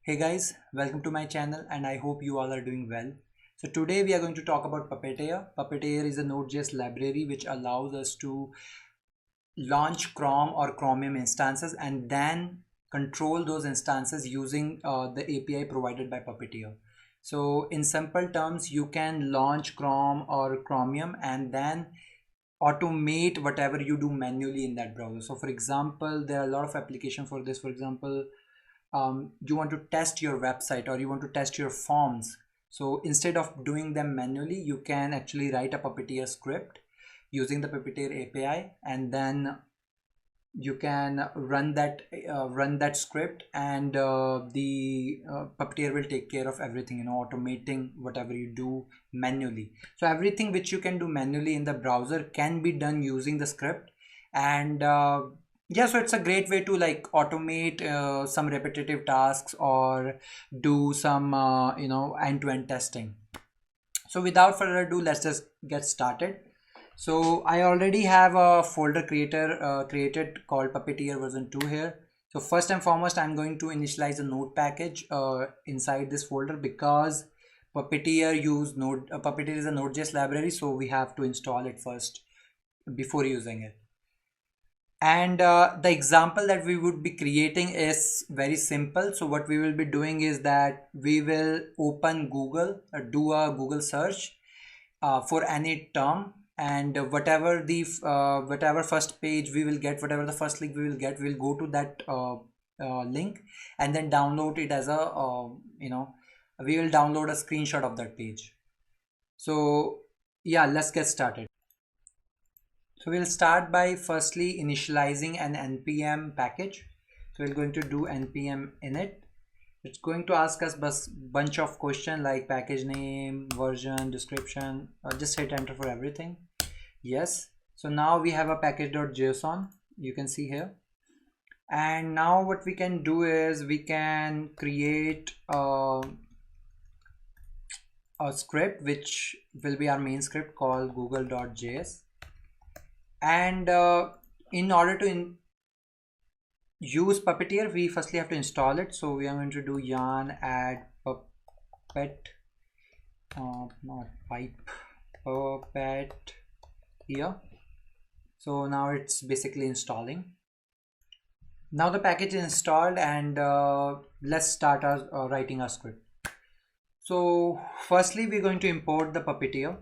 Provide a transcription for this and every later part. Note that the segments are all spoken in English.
Hey guys, welcome to my channel and I hope you all are doing well. So today we are going to talk about Puppeteer. Puppeteer is a Node.js library which allows us to launch Chrome or Chromium instances and then control those instances using the API provided by Puppeteer. So in simple terms, you can launch Chrome or Chromium and then automate whatever you do manually in that browser. So for example, there are a lot of applications for this. For example, you want to test your website or you want to test your forms. So instead of doing them manually, you can actually write a Puppeteer script using the Puppeteer API, and then you can run that script, and the Puppeteer will take care of everything, automating whatever you do manually. So everything which you can do manually in the browser can be done using the script. And yeah, so it's a great way to like automate some repetitive tasks or do some end-to-end testing. So without further ado, let's just get started. So I already have a folder created called Puppeteer version 2 here. So first and foremost, I'm going to initialize a node package inside this folder, because Puppeteer Puppeteer is a Node.js library, so we have to install it first before using it. And the example that we would be creating is very simple. So what we will be doing is that we will open Google, do a Google search for any term, and whatever first page we will get, whatever the first link we will get, we'll go to that link and then download it as a we will download a screenshot of that page. So yeah, let's get started. So we'll start by firstly initializing an npm package. So we're going to do npm init. It's going to ask us a bunch of questions like package name, version, description. Just hit enter for everything. Yes. So now we have a package.json, you can see here. And now what we can do is we can create a script which will be our main script called google.js. And in order to use Puppeteer, we firstly have to install it. So we are going to do yarn add puppet not pipe puppet here. So now it's basically installing. Now the package is installed, and let's start our writing our script. So firstly we're going to import the Puppeteer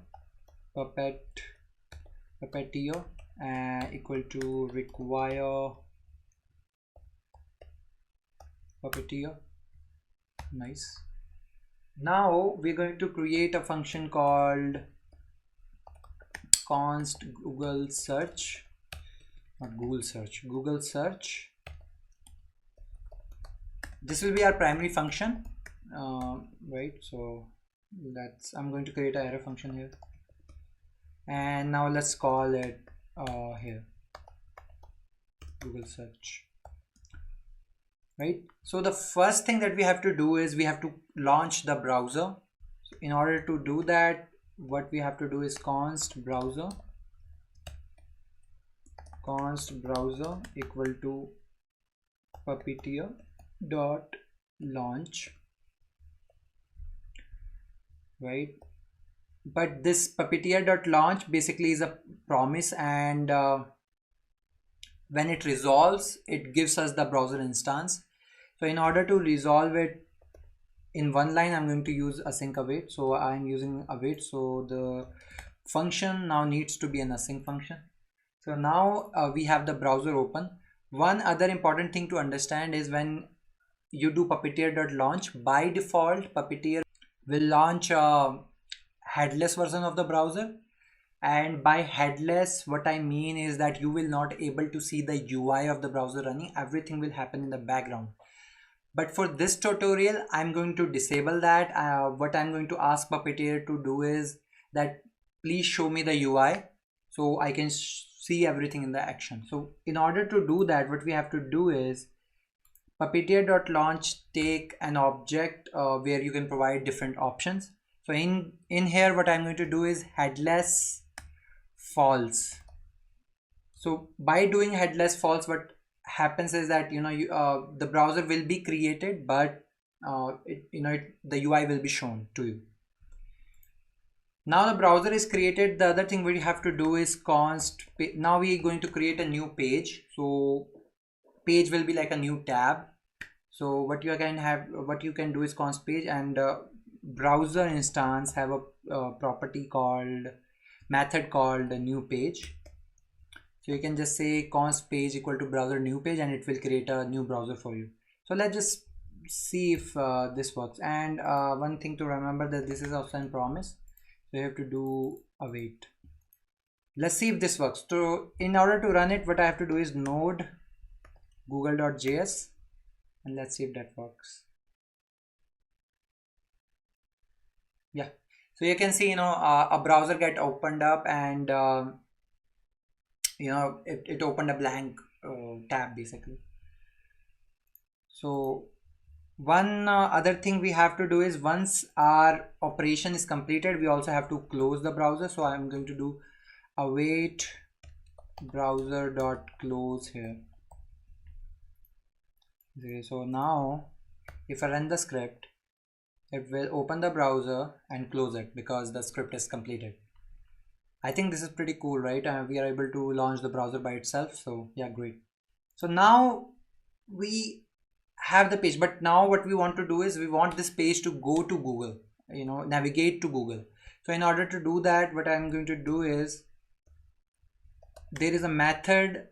equal to require Puppeteer. Nice. Now we're going to create a function called const Google search, not Google search, Google search. This will be our primary function, right? So I'm going to create an array function here, and now let's call it here Google search. Right. So the first thing that we have to do is we have to launch the browser. So in order to do that, what we have to do is const browser equal to Puppeteer dot launch, right? But this Puppeteer dot launch basically is a promise, and when it resolves, it gives us the browser instance. So in order to resolve it in one line, I'm going to use async await. So I'm using await. So the function now needs to be an async function. So now we have the browser open. One other important thing to understand is when you do Puppeteer.launch, by default Puppeteer will launch a headless version of the browser. And by headless, what I mean is that you will not able to see the UI of the browser running. Everything will happen in the background. But for this tutorial, I'm going to disable that. What I'm going to ask Puppeteer to do is that please show me the UI so I can see everything in the action. So in order to do that, what we have to do is Puppeteer.launch take an object where you can provide different options. So in here, what I'm going to do is headless false. So by doing headless false, what happens is that the browser will be created, but the UI will be shown to you. Now the browser is created. The other thing we have to do is now we are going to create a new page. So page will be like a new tab. So what you can do is const page, and browser instance have a property called method called new page. So you can just say const page equal to browser new page, and it will create a new browser for you. So let's just see if this works. And one thing to remember, that this is also in promise, so you have to do await. Let's see if this works. So in order to run it, what I have to do is node google.js, and let's see if that works. Yeah, so you can see a browser get opened up, and it opened a blank tab basically. So one other thing we have to do is, once our operation is completed, we also have to close the browser. So I'm going to do await browser.close here. Okay, so now if I run the script, it will open the browser and close it because the script is completed. I think this is pretty cool, right? We are able to launch the browser by itself. So yeah, great. So now we have the page, but now what we want to do is, we want this page to go to Google, navigate to Google. So in order to do that, what I'm going to do is, there is a method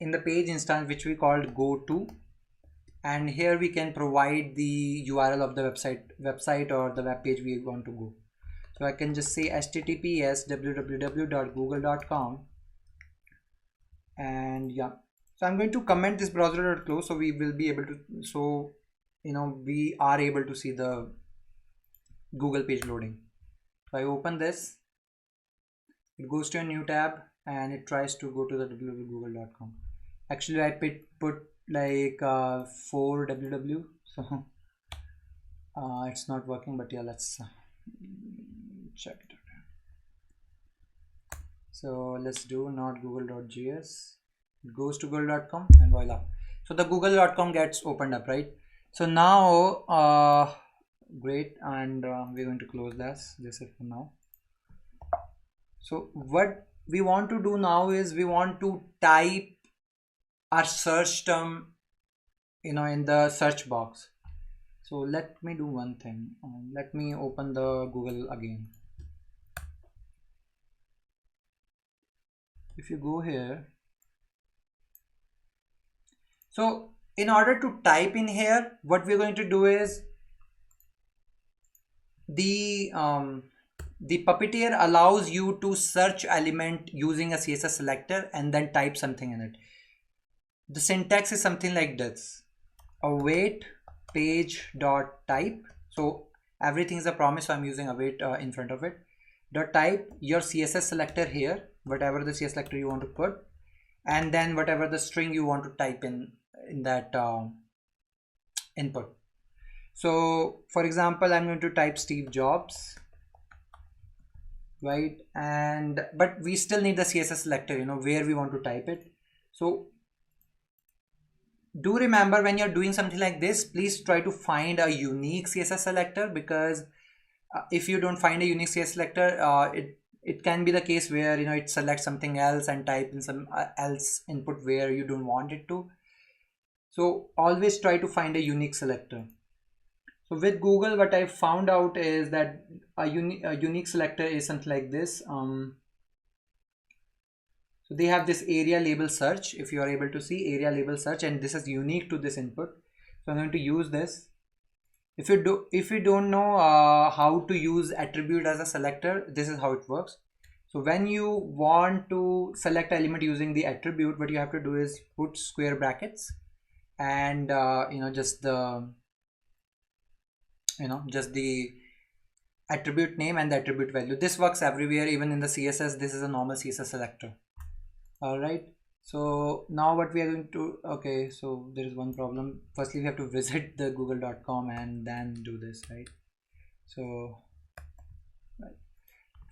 in the page instance which we called go to, and here we can provide the URL of the website or the web page we want to go. So I can just say https www.google.com, and yeah, so I'm going to comment this browser.close, so we will be able to, so we are able to see the Google page loading. So I open this, it goes to a new tab, and it tries to go to the www.google.com. Actually I put like 4 www, so it's not working, but yeah, let's check it out. So let's do not google.js, it goes to google.com, and voila, so the google.com gets opened up, right? So now great, and we're going to close this is for now. So what we want to do now is, we want to type our search term in the search box. So let me do one thing. Let me open the Google again. If you go here, so in order to type in here, what we're going to do is, the Puppeteer allows you to search element using a CSS selector and then type something in it. The syntax is something like this: await page dot type. So everything is a promise, so I'm using await in front of it. Dot type your CSS selector here, whatever the CSS selector you want to put, and then whatever the string you want to type in that input. So for example, I'm going to type Steve Jobs, right? But we still need the CSS selector, where we want to type it. So do remember, when you're doing something like this, please try to find a unique CSS selector, because if you don't find a unique CSS selector, it can be the case where it selects something else and type in some else input where you don't want it to. So always try to find a unique selector. So with Google, what I found out is that a unique selector is something like this. So they have this area label search, if you are able to see area label search, and this is unique to this input. So I'm going to use this. If you don't know how to use attribute as a selector, this is how it works. So when you want to select element using the attribute, what you have to do is put square brackets, and just the attribute name and the attribute value. This works everywhere, even in the CSS. This is a normal CSS selector. All right, so now what we are going to, okay, so there is one problem. Firstly, we have to visit the google.com and then do this, right? So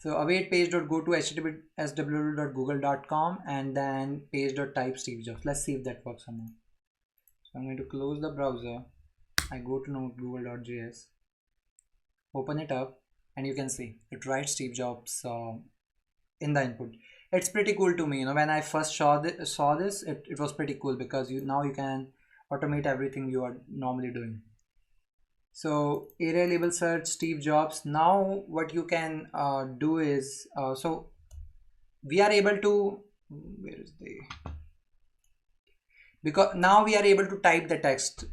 await page.go to https://www.google.com, and then page.type Steve Jobs. Let's see if that works or not. So I'm going to close the browser. I go to google.js, open it up, and you can see it writes Steve Jobs in the input. It's pretty cool to me. When I first saw this, it was pretty cool because now you can automate everything you are normally doing. So area label search Steve Jobs. Now what you can do is so we are able to, where is the, because now we are able to type the text.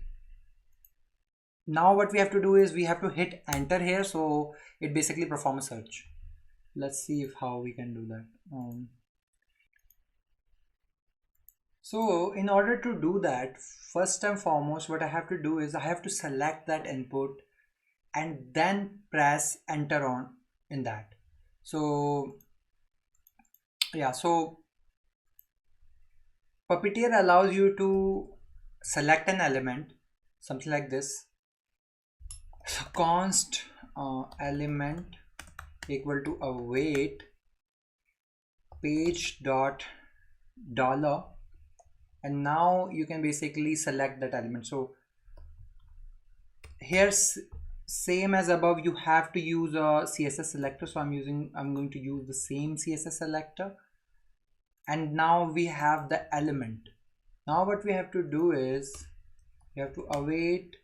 Now what we have to do is we have to hit enter here, so it basically performs a search. Let's see if how we can do that. So in order to do that, first and foremost, what I have to do is I have to select that input and then press enter on in that. So yeah, so Puppeteer allows you to select an element, something like this. So const element equal to await page dot dollar, and now you can basically select that element. So here's same as above, you have to use a CSS selector, so I'm going to use the same CSS selector, and now we have the element. Now what we have to do is we have to await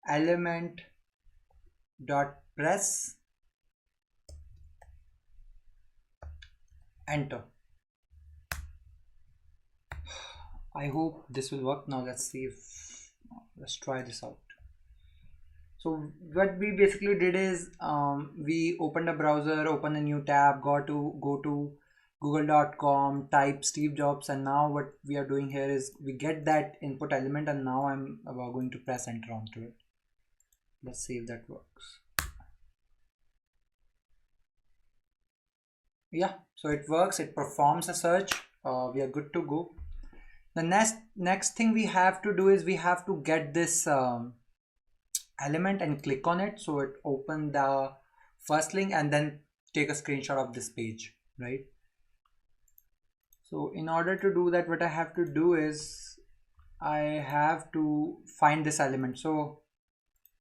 element dot press enter. I hope this will work. Now let's see if let's try this out. So what we basically did is we opened a browser, open a new tab, go to google.com, type Steve Jobs, and now what we are doing here is we get that input element, and now I'm going to press enter onto it. Let's see if that works. Yeah, so it works. It performs a search. We are good to go. The next thing we have to do is we have to get this element and click on it, so it open the first link and then take a screenshot of this page, right? So in order to do that, what I have to do is I have to find this element. So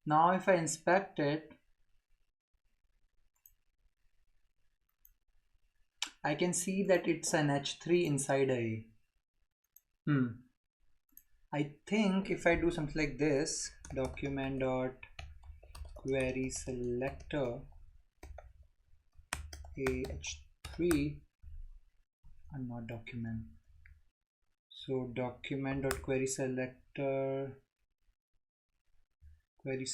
now if I inspect it, I can see that it's an H3 inside a. I think if I do something like this, document dot query selector H3, and not document. So document dot query selector, right?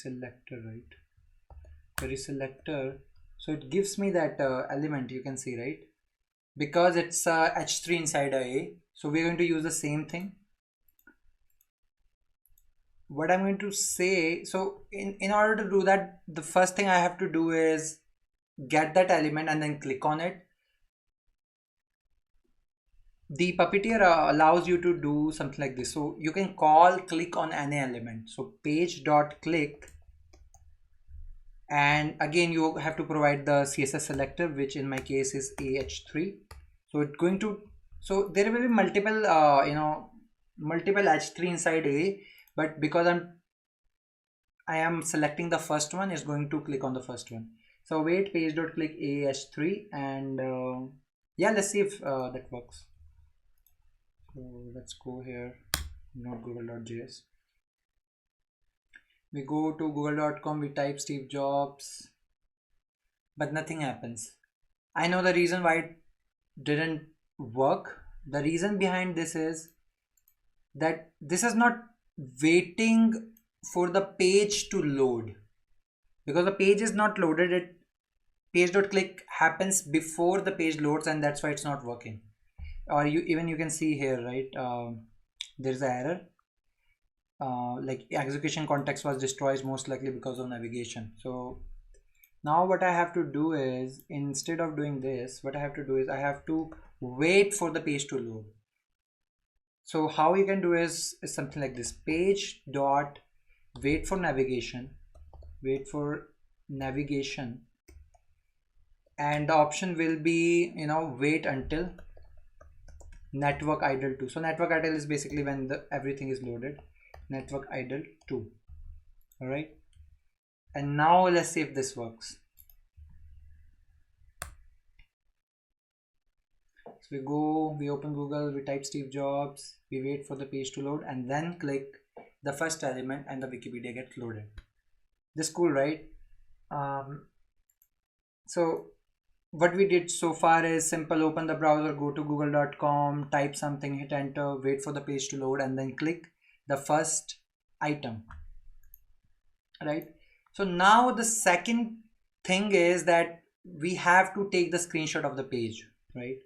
Query selector. So it gives me that element, you can see, right? Because it's H3 inside a. So we're going to use the same thing. What I'm going to say, so in order to do that, the first thing I have to do is get that element and then click on it. The Puppeteer allows you to do something like this. So you can call click on any element. So page dot click, and again you have to provide the CSS selector, which in my case is AH3. So it's going to, so there will be multiple multiple H3 inside A, but because I am selecting the first one, is going to click on the first one. So wait page dot click AH3, and yeah, let's see if that works. So let's go here, not google.js. We go to google.com, we type Steve Jobs, but nothing happens. I know the reason why it didn't work. The reason behind this is that this is not waiting for the page to load, because the page is not loaded. It page.click happens before the page loads, and that's why it's not working. Or you can see here, right? There's an error. Like execution context was destroyed, most likely because of navigation. So now what I have to do is, instead of doing this, what I have to do is I have to wait for the page to load. So how you can do is something like this: page dot wait for navigation, and the option will be wait until network idle 2. So network idle is basically when everything is loaded. Network idle 2. All right, and now let's see if this works. So we open Google, we type Steve Jobs, we wait for the page to load, and then click the first element and the Wikipedia gets loaded. This is cool, right? So what we did so far is simple: open the browser, go to google.com, type something, hit enter, wait for the page to load, and then click the first item, right? So now the second thing is that we have to take the screenshot of the page, right?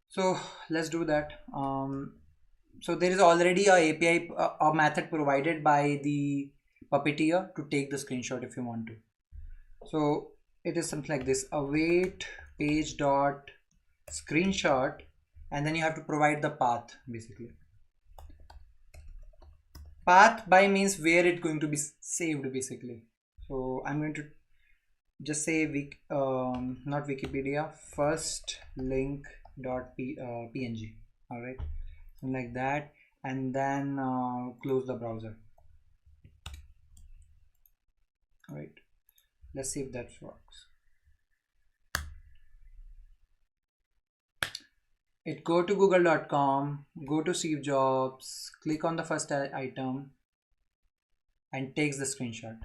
So let's do that. So there is already a API, a method provided by the Puppeteer to take the screenshot if you want to. So it is something like this: await page dot screenshot, and then you have to provide the path. Basically, path by means where it's going to be saved, basically. So I'm going to just say not Wikipedia, first link dot png. All right, something like that, and then close the browser. All right, let's see if that works. It go to google.com, go to Steve Jobs, click on the first item, and takes the screenshot.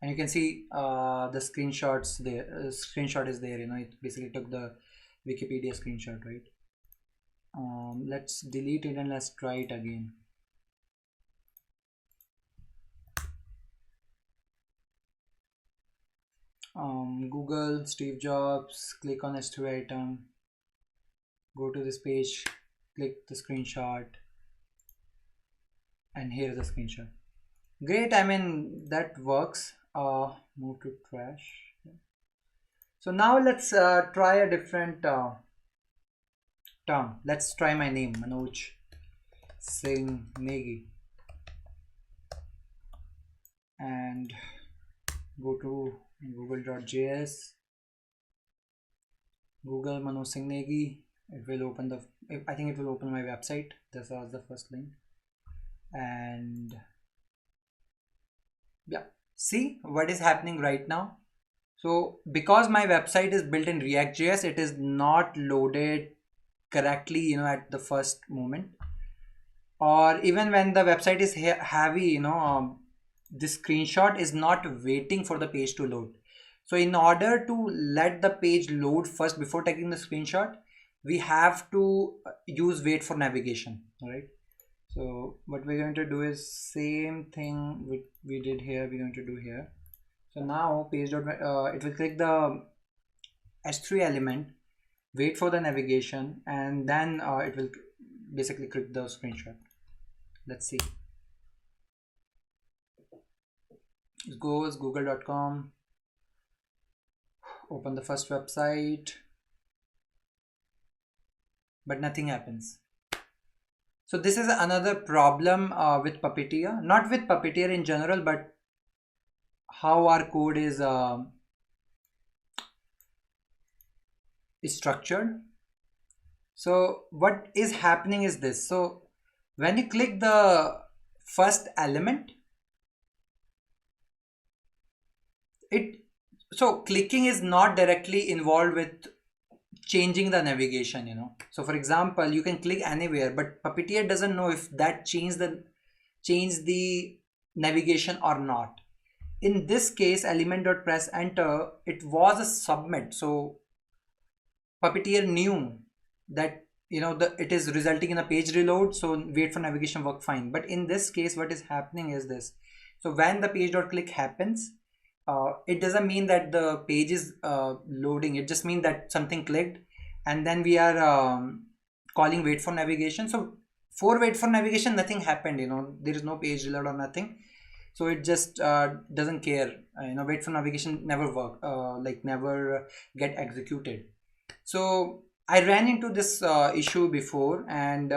And you can see the screenshots there. Screenshot is there. You know, it basically took the Wikipedia screenshot, right? Let's delete it and let's try it again. Google, Steve Jobs, click on S2 item, go to this page, click the screenshot, and here is the screenshot. Great, I mean, that works. Move to trash. So now let's try a different term. Let's try my name, Manoj Singh Negi, and go to google.js, Google Manoj Singh Negi. It will open I think it will open my website. This was the first link, and yeah, see what is happening right now. So because my website is built in React.js, it is not loaded correctly, you know, at the first moment, or even when the website is heavy, you know, this screenshot is not waiting for the page to load. So in order to let the page load first before taking the screenshot, we have to use wait for navigation. All right, so what we're going to do is same thing we did here, we're going to do here. So now page dot it will click the S3 element, wait for the navigation, and then it will basically click the screenshot. Let's see. It goes google.com, open the first website, but nothing happens. So this is another problem with Puppeteer, not with Puppeteer in general, but how our code is structured. So what is happening is this: so when you click the first element, so clicking is not directly involved with changing the navigation, you know. So for example, you can click anywhere, but Puppeteer doesn't know if that change the navigation or not. In this case, element.press enter, it was a submit, so Puppeteer knew that, you know, it is resulting in a page reload, so wait for navigation work fine. But in this case, what is happening is this: so when the page.click happens, it doesn't mean that the page is loading. It just means that something clicked, and then we are calling wait for navigation. So for wait for navigation, nothing happened, you know, there is no page reload or nothing. So it just doesn't care, you know, wait for navigation never work, like never get executed. So I ran into this issue before, and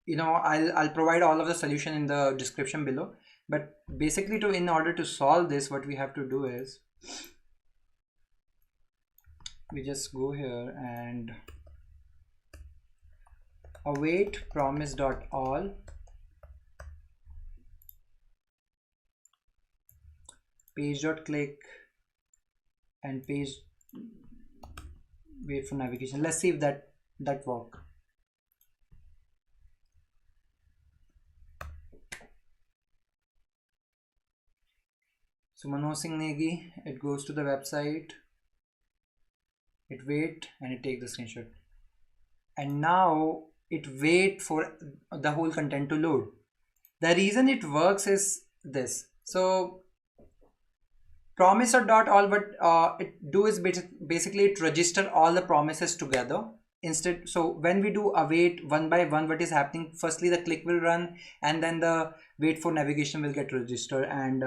you know, I'll provide all of the solution in the description below. But basically, in order to solve this, what we have to do is we just go here and await promise.all, page.click and page, wait for navigation. Let's see if that work. So Manoj Singh Negi, it goes to the website, it wait and it take the screenshot, and now it wait for the whole content to load. The reason it works is this. So promise.all, what it do is basically it register all the promises together instead. So when we do await one by one, what is happening, firstly the click will run and then the wait for navigation will get registered, and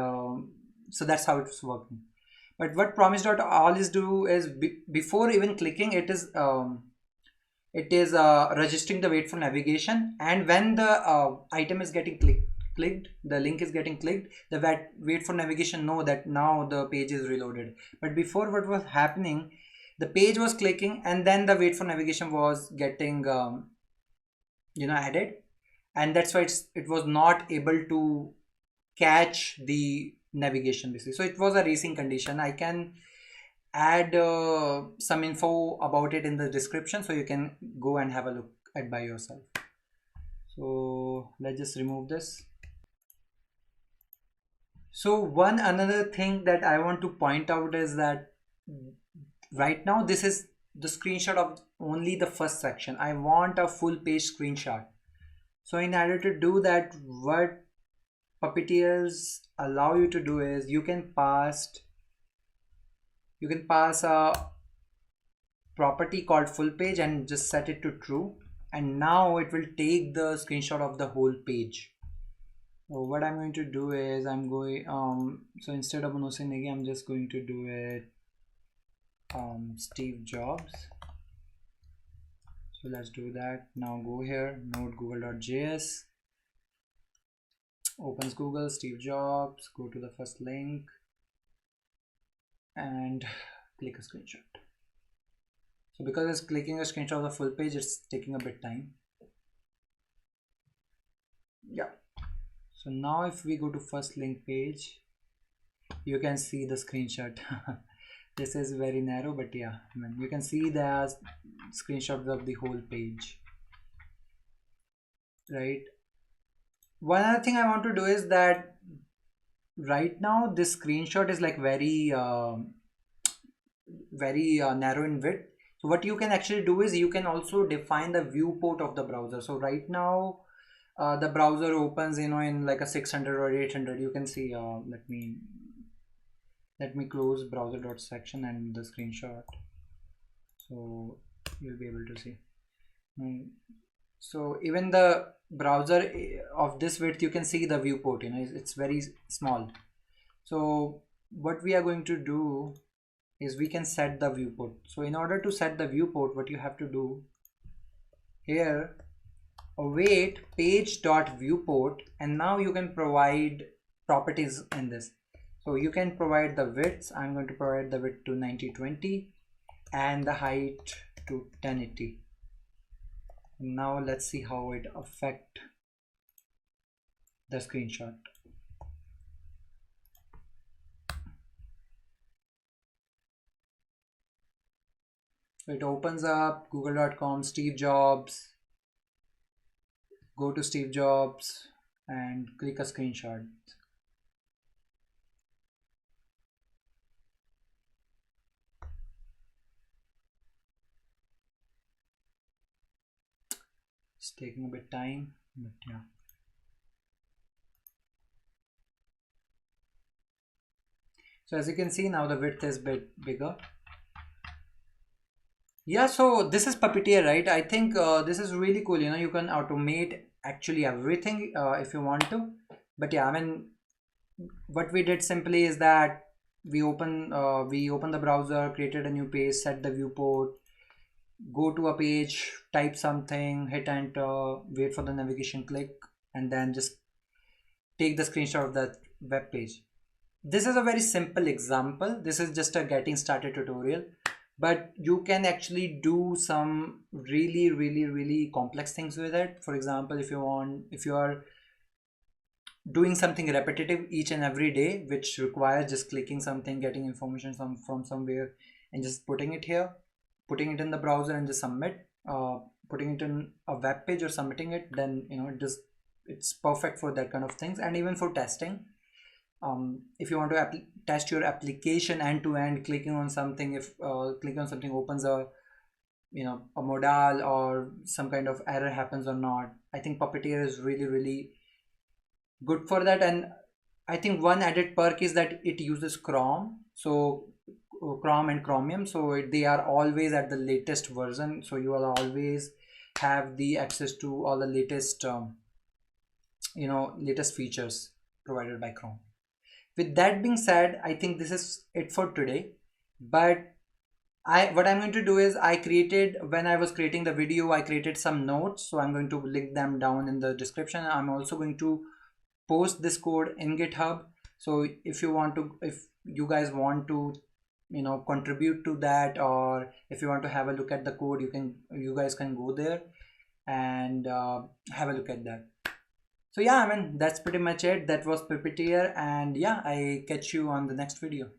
so that's how it's working. But what promise.all is do is before even clicking, it is registering the wait for navigation, and when the item is getting clicked, the link is getting clicked, the wait for navigation know that now the page is reloaded. But before, what was happening, the page was clicking and then the wait for navigation was getting added, and that's why it was not able to catch the navigation basically. So it was a racing condition. I can add some info about it in the description, so you can go and have a look at by yourself. So let's just remove this. So one another thing that I want to point out is that right now this is the screenshot of only the first section. I want a full page screenshot. So in order to do that, what Puppeteers allow you to do is you can pass a property called full page and just set it to true, and now it will take the screenshot of the whole page. So what I'm going to do is I'm going so instead of Manoj Singh Negi, I'm just going to do it Steve Jobs. So let's do that. Now go here, node google.js, opens Google, Steve Jobs, go to the first link and click a screenshot. So because it's clicking a screenshot of the full page, it's taking a bit time. Yeah. So now if we go to first link page, you can see the screenshot. This is very narrow, but yeah, I mean, you can see the screenshots of the whole page, right? One other thing I want to do is that right now this screenshot is like very narrow in width. So what you can actually do is you can also define the viewport of the browser. So right now the browser opens in like a 600 or 800. You can see let me close browser.section and the screenshot, so you'll be able to see. So even the browser of this width, you can see the viewport, it's very small. So what we are going to do is we can set the viewport. So in order to set the viewport, what you have to do here, await page.viewport, and now you can provide properties in this. So you can provide the widths. I'm going to provide the width to 9020 and the height to 1080. Now let's see how it affect the screenshot. So it opens up google.com, Steve Jobs, go to Steve Jobs and click a screenshot. It's taking a bit time, but yeah. So as you can see, now the width is a bit bigger. Yeah, so this is Puppeteer, right? I think this is really cool. You can automate actually everything if you want to. But yeah, I mean, what we did simply is that we open the browser, created a new page, set the viewport, go to a page, type something, hit enter, wait for the navigation, click, and then just take the screenshot of that web page. This is a very simple example. This is just a getting started tutorial, but you can actually do some really complex things with it. For example, if you are doing something repetitive each and every day, which requires just clicking something, getting information from somewhere, and just putting it here, putting it in the browser and just submit, putting it in a web page or submitting it, then it's perfect for that kind of things. And even for testing, if you want to test your application end to end, clicking on something, if clicking on something opens a a modal or some kind of error happens or not, I think Puppeteer is really good for that. And I think one added perk is that it uses Chrome, so Chrome and Chromium, so they are always at the latest version, so you will always have the access to all the latest latest features provided by Chrome. With that being said, I think this is it for today. But what I'm going to do is, when I was creating the video, I created some notes, so I'm going to link them down in the description. I'm also going to post this code in GitHub, so if you guys want to contribute to that, or if you want to have a look at the code, you guys can go there and have a look at that. So yeah, I mean, that's pretty much it. That was Puppeteer, and yeah, I catch you on the next video.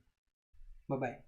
Bye bye.